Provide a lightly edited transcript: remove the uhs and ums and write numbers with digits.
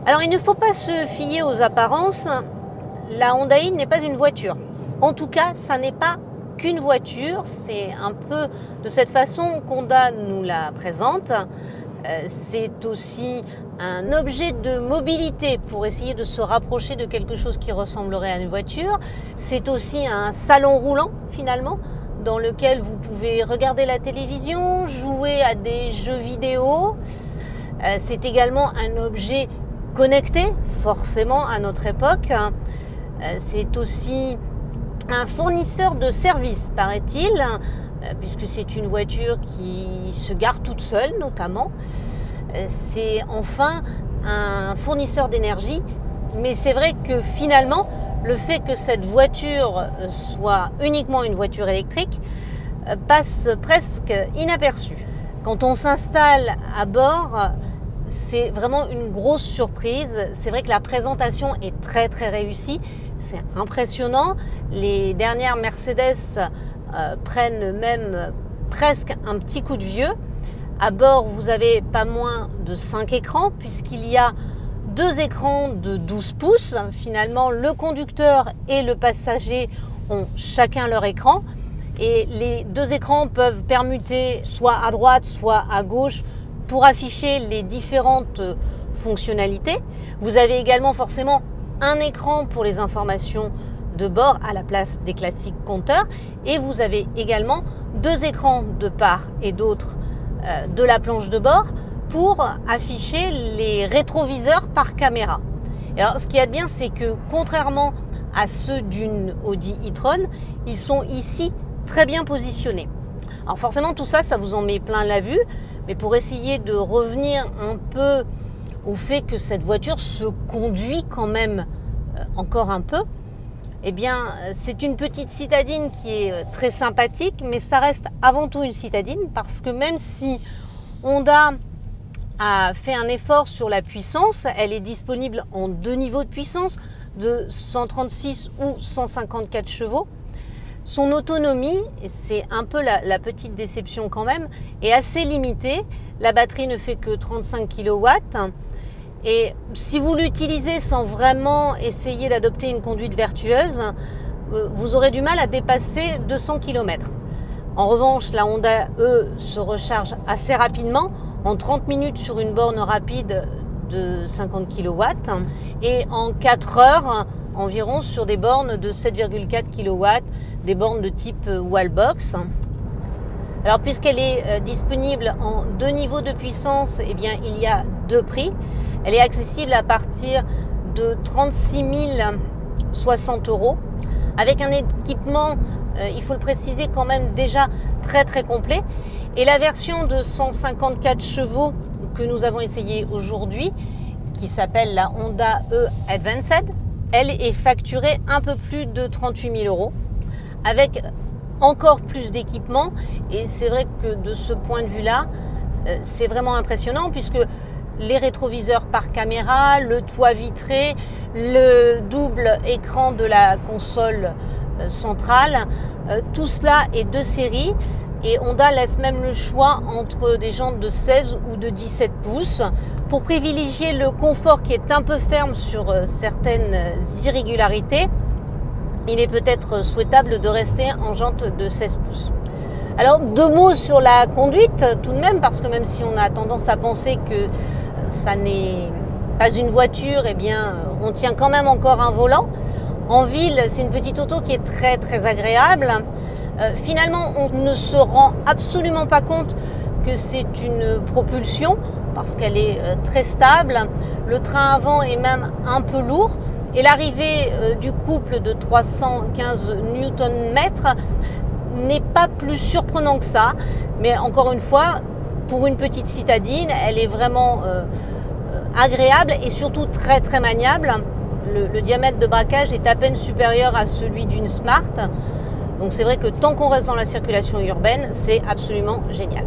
Alors il ne faut pas se fier aux apparences, la Honda i n'est pas une voiture. En tout cas, ça n'est pas qu'une voiture, c'est un peu de cette façon qu'Honda nous la présente. C'est aussi un objet de mobilité pour essayer de se rapprocher de quelque chose qui ressemblerait à une voiture. C'est aussi un salon roulant finalement, dans lequel vous pouvez regarder la télévision, jouer à des jeux vidéo. C'est également un objet connecté, forcément à notre époque. C'est aussi un fournisseur de services, paraît-il, puisque c'est une voiture qui se gare toute seule notamment. C'est enfin un fournisseur d'énergie, mais c'est vrai que finalement, le fait que cette voiture soit uniquement une voiture électrique passe presque inaperçu. Quand on s'installe à bord, c'est vraiment une grosse surprise. C'est vrai que la présentation est très très réussie. C'est impressionnant. Les dernières Mercedes prennent même presque un petit coup de vieux. À bord, vous avez pas moins de 5 écrans puisqu'il y a 2 écrans de 12 pouces. Finalement, le conducteur et le passager ont chacun leur écran. Et les 2 écrans peuvent permuter soit à droite, soit à gauche pour afficher les différentes fonctionnalités. Vous avez également forcément un écran pour les informations de bord à la place des classiques compteurs. Et vous avez également 2 écrans de part et d'autre de la planche de bord pour afficher les rétroviseurs par caméra. Et alors, ce qu'il y a de bien, c'est que contrairement à ceux d'une Audi e-tron, ils sont ici très bien positionnés. Alors forcément, tout ça, ça vous en met plein la vue, mais pour essayer de revenir un peu au fait que cette voiture se conduit quand même encore un peu, eh bien, c'est une petite citadine qui est très sympathique, mais ça reste avant tout une citadine parce que même si Honda a fait un effort sur la puissance, elle est disponible en 2 niveaux de puissance de 136 ou 154 chevaux. Son autonomie, et c'est un peu la petite déception quand même, est assez limitée. La batterie ne fait que 35 kW. Et si vous l'utilisez sans vraiment essayer d'adopter une conduite vertueuse, vous aurez du mal à dépasser 200 km. En revanche, la Honda E se recharge assez rapidement, en 30 minutes sur une borne rapide de 50 kW et en 4 heures environ sur des bornes de 7,4 kW, des bornes de type Wallbox. Alors puisqu'elle est disponible en 2 niveaux de puissance, eh bien, il y a 2 prix. Elle est accessible à partir de 36 060 € avec un équipement, il faut le préciser quand même déjà très très complet. Et la version de 154 chevaux que nous avons essayé aujourd'hui, qui s'appelle la Honda E Advanced, elle est facturée un peu plus de 38 000 € avec encore plus d'équipement. Et c'est vrai que de ce point de vue-là, c'est vraiment impressionnant puisque les rétroviseurs par caméra, le toit vitré, le double écran de la console centrale, tout cela est de série et Honda laisse même le choix entre des jantes de 16 ou de 17 pouces pour privilégier le confort qui est un peu ferme sur certaines irrégularités. Il est peut-être souhaitable de rester en jante de 16 pouces. Alors 2 mots sur la conduite tout de même, parce que même si on a tendance à penser que ça n'est pas une voiture, eh bien on tient quand même encore un volant. En ville, c'est une petite auto qui est très très agréable. Finalement, on ne se rend absolument pas compte que c'est une propulsion parce qu'elle est très stable. Le train avant est même un peu lourd et l'arrivée du couple de 315 Nm n'est pas plus surprenant que ça. Mais encore une fois, pour une petite citadine, elle est vraiment agréable et surtout très très maniable. Le diamètre de braquage est à peine supérieur à celui d'une Smart. Donc c'est vrai que tant qu'on reste dans la circulation urbaine, c'est absolument génial.